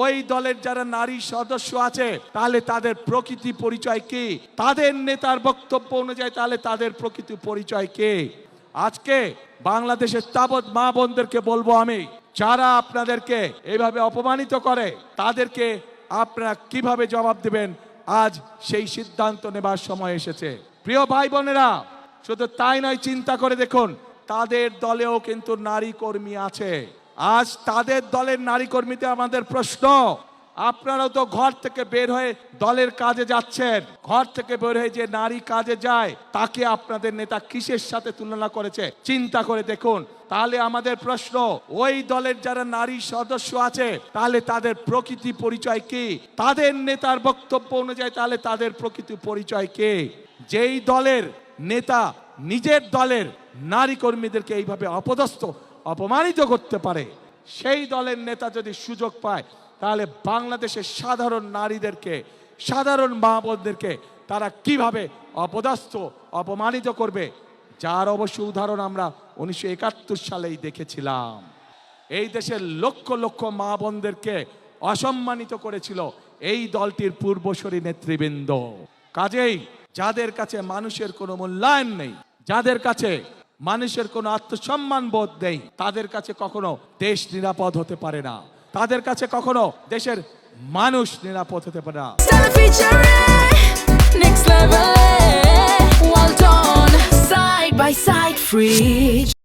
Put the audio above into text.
ওই দলের যারা নারী সদস্য আছে তাহলে তাদের প্রকৃতি পরিচয় কি, তাদের নেতার বক্তব্য অনুযায়ী তাহলে তাদের প্রকৃতি পরিচয় কি। আজকে বাংলাদেশের তাবৎ মা বোনদেরকে বলবো আমি, যারা আপনাদেরকে এইভাবে অপমানিত করে তাদেরকে আপনারা কিভাবে জবাব দেবেন, আজ সেই সিদ্ধান্ত নেবার সময় এসেছে। প্রিয় ভাই বোনেরা, শুধু তাই নয়, চিন্তা করে দেখুন তাদের দলেও কিন্তু নারী কর্মী আছে। আজ তাদের দলের নারী কর্মীতে আমাদের প্রশ্ন, আপনারাও তো ঘর থেকে বের হয়ে দলের কাজে যাচ্ছেন, ঘর থেকে বের হয়ে যে নারী কাজে যায় তাকে আপনাদের নেতা কিসের সাথে তুলনা করেছে চিন্তা করে দেখুন। তাহলে আমাদের প্রশ্ন, ওই দলের যারা নারী সদস্য আছে তাহলে তাদের প্রকৃতি পরিচয় কি, তাদের নেতার বক্তব্য অনুযায়ী তাহলে তাদের প্রকৃতি পরিচয় কি। যেই দলের নেতা নিজের দলের নারী কর্মীদেরকে এইভাবে অপদস্থ অপমানিত করতে পারে, সেই দলের নেতা যদি সুযোগ পায় তাহলে বাংলাদেশের সাধারণ নারীদেরকে, সাধারণ মা বোনদেরকে তারা কিভাবে অপদস্থ অপমানিত করবে, যার অবশ্য উদাহরণ আমরা 1971 সালেই দেখেছিলাম। এই দেশের লক্ষ লক্ষ মা বোনদেরকে অসম্মানিত করেছিল এই দলটির পূর্বসূরি নেতৃবৃন্দ। কাজেই যাদের কাছে মানুষের কোনো মূল্যায়ন নেই, যাদের কাছে মানুষের কোনো আত্মসম্মান বোধ নেই, তাদের কাছে কখনো দেশ নিরাপদ হতে পারে না, তাদের কাছে কখনো দেশের মানুষ নিরাপদ হতে পারে না। Next level, well done, side by side, free.